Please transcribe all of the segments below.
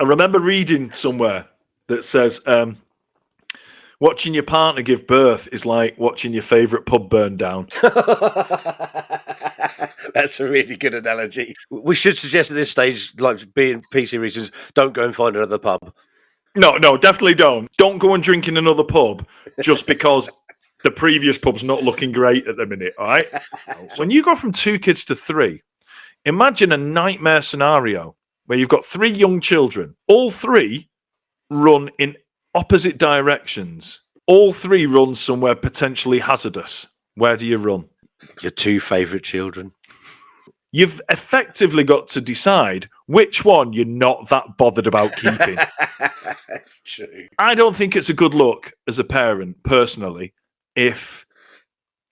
I remember reading somewhere that says watching your partner give birth is like watching your favourite pub burn down. That's a really good analogy. We should suggest at this stage, like being PC reasons, don't go and find another pub. No, definitely don't. Don't go and drink in another pub just because the previous pub's not looking great at the minute, all right? When you go from 2 kids to 3, imagine a nightmare scenario where you've got 3 young children. All 3 run in opposite directions. All 3 run somewhere potentially hazardous. Where do you run? Your 2 favourite children. You've effectively got to decide which one you're not that bothered about keeping. That's true. I don't think it's a good look as a parent, personally, if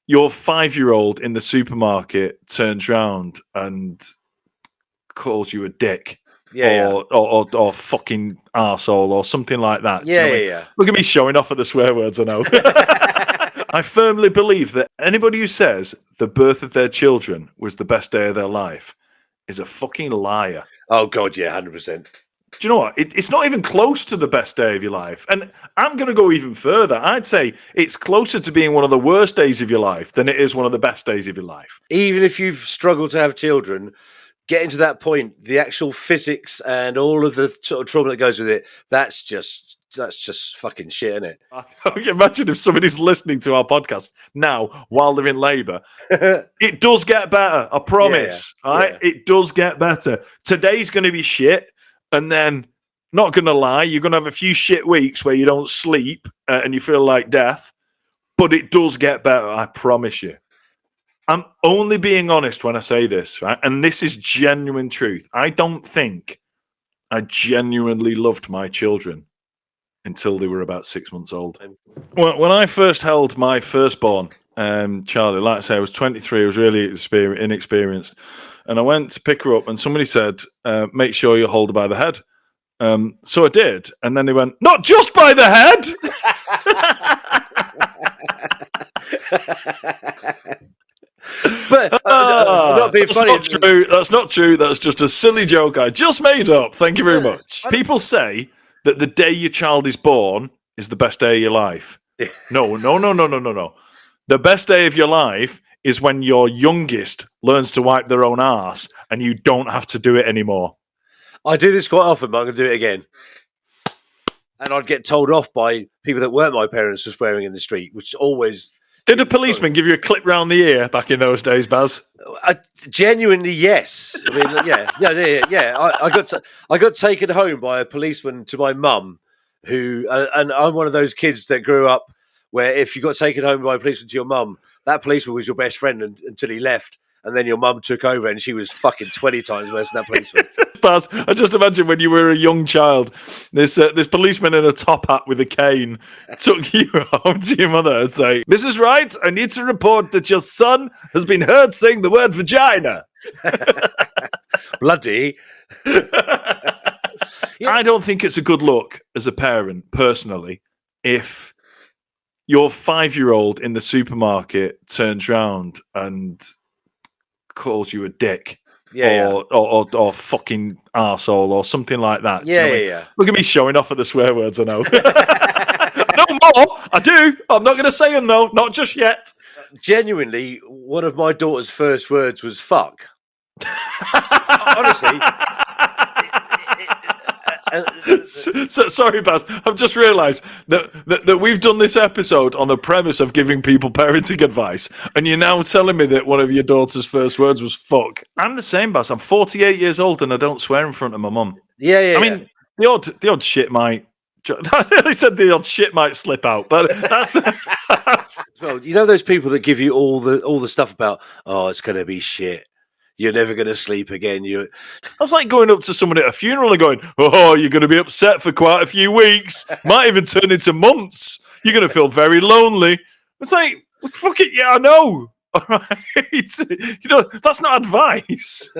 your 5-year-old in the supermarket turns round and calls you a dick. Or fucking arsehole or something like that. Yeah. Look at me showing off at the swear words, I know. I firmly believe that anybody who says the birth of their children was the best day of their life is a fucking liar. Oh, God, yeah, 100%. Do you know what? It's not even close to the best day of your life. And I'm going to go even further. I'd say it's closer to being one of the worst days of your life than it is one of the best days of your life. Even if you've struggled to have children, getting to that point, the actual physics and all of the sort of trauma that goes with it, that's just fucking shit, isn't it? I can imagine if somebody's listening to our podcast now while they're in labour. It does get better, I promise. Yeah. All right? Yeah. It does get better. Today's going to be shit, and then, not going to lie, you're going to have a few shit weeks where you don't sleep and you feel like death, but it does get better, I promise you. I'm only being honest when I say this, right? And this is genuine truth. I don't think I genuinely loved my children until they were about 6 months old. When I first held my firstborn, Charlie, like I say, I was 23. I was really inexperienced. And I went to pick her up and somebody said, make sure you hold her by the head. So I did. And then they went, not just by the head! But not being funny. Not true. That's not true. That's just a silly joke I just made up. Thank you very much. People say that the day your child is born is the best day of your life. No. The best day of your life is when your youngest learns to wipe their own arse and you don't have to do it anymore. I do this quite often, but I'm going to do it again. And I'd get told off by people that weren't my parents for swearing in the street, which always... Did a policeman give you a clip round the ear back in those days, Baz? Genuinely, yes. I mean, yeah. I got taken home by a policeman to my mum, who, and I'm one of those kids that grew up where if you got taken home by a policeman to your mum, that policeman was your best friend until he left. And then your mum took over and she was fucking 20 times worse than that policeman. Baz, I just imagine when you were a young child, this policeman in a top hat with a cane took you home to your mother and say, Mrs. Wright, I need to report that your son has been heard saying the word vagina. Bloody. I don't think it's a good look as a parent, personally, if your 5-year-old in the supermarket turns round and calls you a dick or fucking arsehole or something like that. Yeah. Look at me showing off at the swear words, I know. No more. I do. I'm not going to say them, though. Not just yet. Genuinely, one of my daughter's first words was fuck. Honestly. Sorry, Baz. I've just realised that we've done this episode on the premise of giving people parenting advice, and you're now telling me that one of your daughter's first words was "fuck." I'm the same, Baz. I'm 48 years old and I don't swear in front of my mum. Yeah. I mean, the odd shit might. I really said the odd shit might slip out, but that's well, you know those people that give you all the stuff about, oh, it's going to be shit. You're never going to sleep again. That's like going up to someone at a funeral and going, oh, you're going to be upset for quite a few weeks. Might even turn into months. You're going to feel very lonely. It's like, fuck it, yeah, I know. All right. That's not advice.